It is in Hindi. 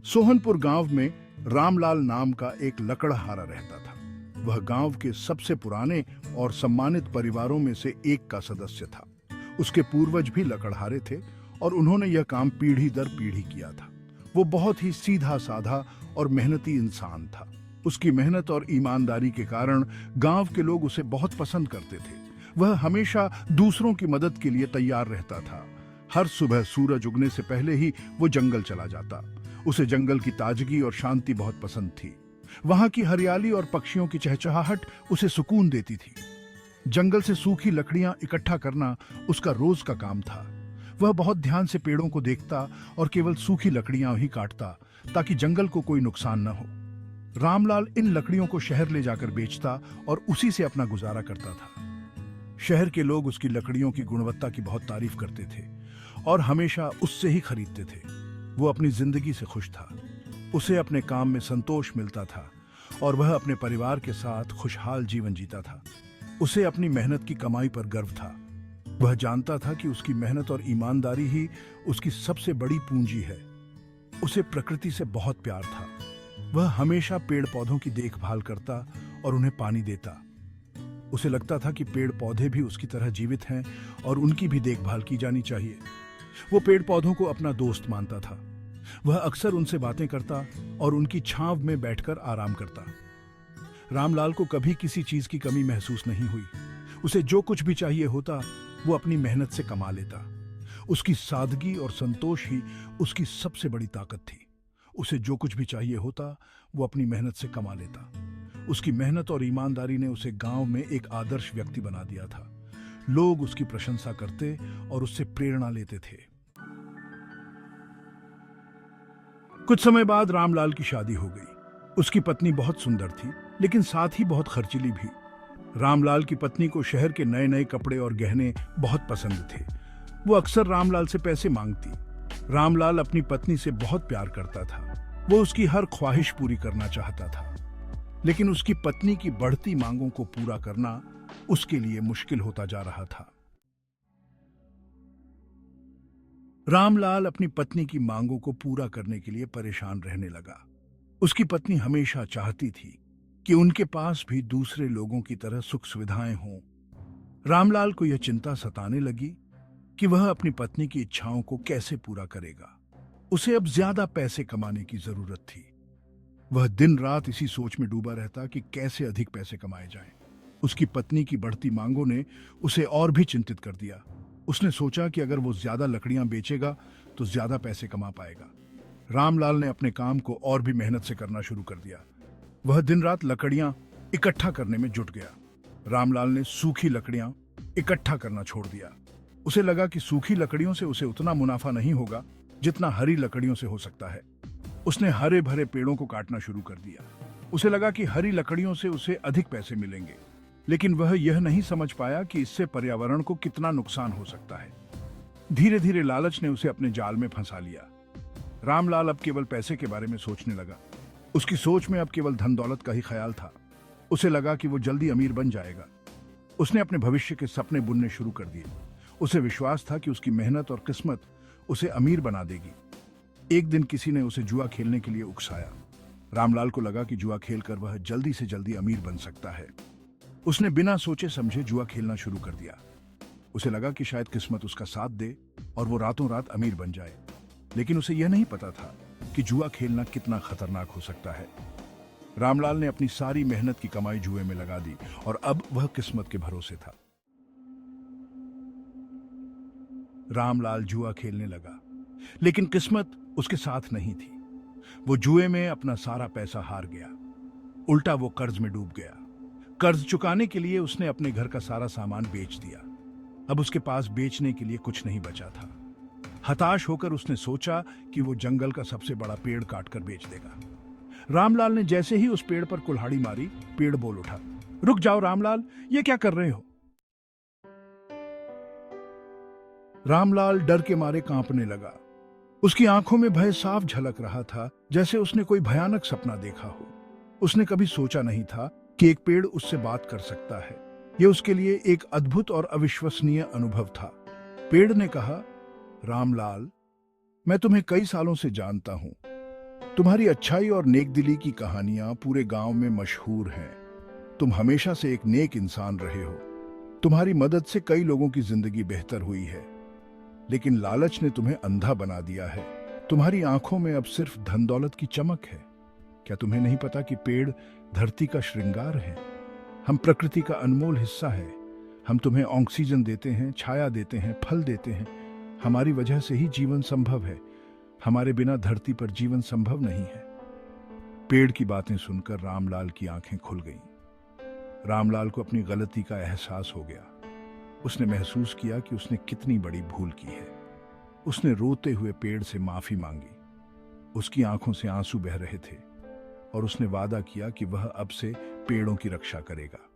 सोहनपुर गांव में रामलाल नाम का एक लकड़हारा रहता था। वह गांव के सबसे पुराने और सम्मानित परिवारों में से एक का सदस्य था। उसके पूर्वज भी लकड़हारे थे और उन्होंने यह काम पीढ़ी दर पीढ़ी किया था। वो बहुत ही सीधा साधा और मेहनती इंसान था। उसकी मेहनत और ईमानदारी के कारण गांव के लोग उसे बहुत पसंद करते थे। वह हमेशा दूसरों की मदद के लिए तैयार रहता था। हर सुबह सूरज उगने से पहले ही वो जंगल चला जाता। उसे जंगल की ताजगी और शांति बहुत पसंद थी। वहां की हरियाली और पक्षियों की चहचहाहट उसे सुकून देती थी। जंगल से सूखी लकड़ियां इकट्ठा करना उसका रोज का काम था। वह बहुत ध्यान से पेड़ों को देखता और केवल सूखी लकड़ियां ही काटता ताकि जंगल को कोई नुकसान न हो। रामलाल इन लकड़ियों को शहर ले जाकर बेचता और उसी से अपना गुजारा करता था। शहर के लोग उसकी लकड़ियों की गुणवत्ता की बहुत तारीफ करते थे और हमेशा उससे ही खरीदते थे। वो अपनी जिंदगी से खुश था। उसे अपने काम में संतोष मिलता था और वह अपने परिवार के साथ खुशहाल जीवन जीता था। उसे अपनी मेहनत की कमाई पर गर्व था। वह जानता था कि उसकी मेहनत और ईमानदारी ही उसकी सबसे बड़ी पूंजी है। उसे प्रकृति से बहुत प्यार था। वह हमेशा पेड़ पौधों की देखभाल करता और उन्हें पानी देता। उसे लगता था कि पेड़ पौधे भी उसकी तरह जीवित हैं और उनकी भी देखभाल की जानी चाहिए। वो पेड़ पौधों को अपना दोस्त मानता था। वह अक्सर उनसे बातें करता और उनकी छांव में बैठकर आराम करता। रामलाल को कभी किसी चीज की कमी महसूस नहीं हुई। उसे जो कुछ भी चाहिए होता वो अपनी मेहनत से कमा लेता। उसकी सादगी और संतोष ही उसकी सबसे बड़ी ताकत थी। उसे जो कुछ भी चाहिए होता वो अपनी मेहनत से कमा लेता। उसकी मेहनत और ईमानदारी ने उसे गांव में एक आदर्श व्यक्ति बना दिया था। लोग उसकी प्रशंसा करते और उससे प्रेरणा लेते थे। कुछ समय बाद रामलाल की शादी हो गई। उसकी पत्नी बहुत सुंदर थी, लेकिन साथ ही बहुत खर्चीली भी। रामलाल की पत्नी को शहर के नए नए कपड़े और गहने बहुत पसंद थे। वो अक्सर रामलाल से पैसे मांगती। रामलाल अपनी पत्नी से बहुत प्यार करता था। वो उसकी हर ख्वाहिश पूरी करना चाहता था, लेकिन उसकी पत्नी की बढ़ती मांगों को पूरा करना उसके लिए मुश्किल होता जा रहा था। रामलाल अपनी पत्नी की मांगों को पूरा करने के लिए परेशान रहने लगा। उसकी पत्नी हमेशा चाहती थी कि उनके पास भी दूसरे लोगों की तरह सुख सुविधाएं हों। रामलाल को यह चिंता सताने लगी कि वह अपनी पत्नी की इच्छाओं को कैसे पूरा करेगा। उसे अब ज्यादा पैसे कमाने की जरूरत थी। वह दिन रात इसी सोच में डूबा रहता कि कैसे अधिक पैसे कमाए जाएं। उसकी पत्नी की बढ़ती मांगों ने उसे और भी चिंतित कर दिया। उसने सोचा कि अगर वो ज्यादा लकड़ियां बेचेगा तो ज्यादा पैसे कमा पाएगा। रामलाल ने अपने काम को और भी मेहनत से करना शुरू कर दिया। वह दिन रात लकड़ियां इकट्ठा करने में जुट गया। रामलाल ने सूखी लकड़ियां इकट्ठा करना छोड़ दिया। उसे लगा कि सूखी लकड़ियों से उसे उतना मुनाफा नहीं होगा जितना हरी लकड़ियों से हो सकता है। उसने हरे भरे पेड़ों को काटना शुरू कर दिया। उसे लगा कि हरी लकड़ियों से उसे अधिक पैसे मिलेंगे, लेकिन वह यह नहीं समझ पाया कि इससे पर्यावरण को कितना नुकसान हो सकता है। धीरे धीरे लालच ने उसे अपने जाल में फंसा लिया। रामलाल अब केवल पैसे के बारे में सोचने लगा। उसकी सोच में अब केवल धन दौलत का ही ख्याल था। उसे लगा कि वो जल्दी अमीर बन जाएगा। उसने अपने भविष्य के सपने बुनने शुरू कर दिए। उसे विश्वास था कि उसकी मेहनत और किस्मत उसे अमीर बना देगी। एक दिन किसी ने उसे जुआ खेलने के लिए उकसाया। रामलाल को लगा कि जुआ खेलकर वह जल्दी से जल्दी अमीर बन सकता है। उसने बिना सोचे समझे जुआ खेलना शुरू कर दिया। उसे लगा कि शायद किस्मत उसका साथ दे और वो रातों रात अमीर बन जाए, लेकिन उसे यह नहीं पता था कि जुआ खेलना कितना खतरनाक हो सकता है। रामलाल ने अपनी सारी मेहनत की कमाई जुए में लगा दी और अब वह किस्मत के भरोसे था। रामलाल जुआ खेलने लगा, लेकिन किस्मत उसके साथ नहीं थी। वो जुए में अपना सारा पैसा हार गया। उल्टा वो कर्ज में डूब गया। कर्ज चुकाने के लिए उसने अपने घर का सारा सामान बेच दिया। अब उसके पास बेचने के लिए कुछ नहीं बचा था। हताश होकर उसने सोचा कि वो जंगल का सबसे बड़ा पेड़ काटकर बेच देगा। रामलाल ने जैसे ही उस पेड़ पर कुल्हाड़ी मारी, पेड़ बोल उठा, रुक जाओ रामलाल, ये क्या कर रहे हो? रामलाल डर के मारे कांपने लगा। उसकी आंखों में भय साफ झलक रहा था, जैसे उसने कोई भयानक सपना देखा हो। उसने कभी सोचा नहीं था कि एक पेड़ उससे बात कर सकता है। यह उसके लिए एक अद्भुत और अविश्वसनीय अनुभव था। पेड़ ने कहा, रामलाल, मैं तुम्हें कई सालों से जानता हूं। तुम्हारी अच्छाई और नेकदिली की कहानियां पूरे गांव में मशहूर हैं। तुम हमेशा से एक नेक इंसान रहे हो। तुम्हारी मदद से कई लोगों की जिंदगी बेहतर हुई है। लेकिन लालच ने तुम्हें अंधा बना दिया है। तुम्हारी आंखों में अब सिर्फ धन दौलत की चमक है। क्या तुम्हें नहीं पता कि पेड़ धरती का श्रृंगार है? हम प्रकृति का अनमोल हिस्सा है। हम तुम्हें ऑक्सीजन देते हैं, छाया देते हैं, फल देते हैं। हमारी वजह से ही जीवन संभव है। हमारे बिना धरती पर जीवन संभव नहीं है। पेड़ की बातें सुनकर रामलाल की आंखें खुल गईं। रामलाल को अपनी गलती का एहसास हो गया। उसने महसूस किया कि उसने कितनी बड़ी भूल की है। उसने रोते हुए पेड़ से माफी मांगी। उसकी आंखों से आंसू बह रहे थे और उसने वादा किया कि वह अब से पेड़ों की रक्षा करेगा।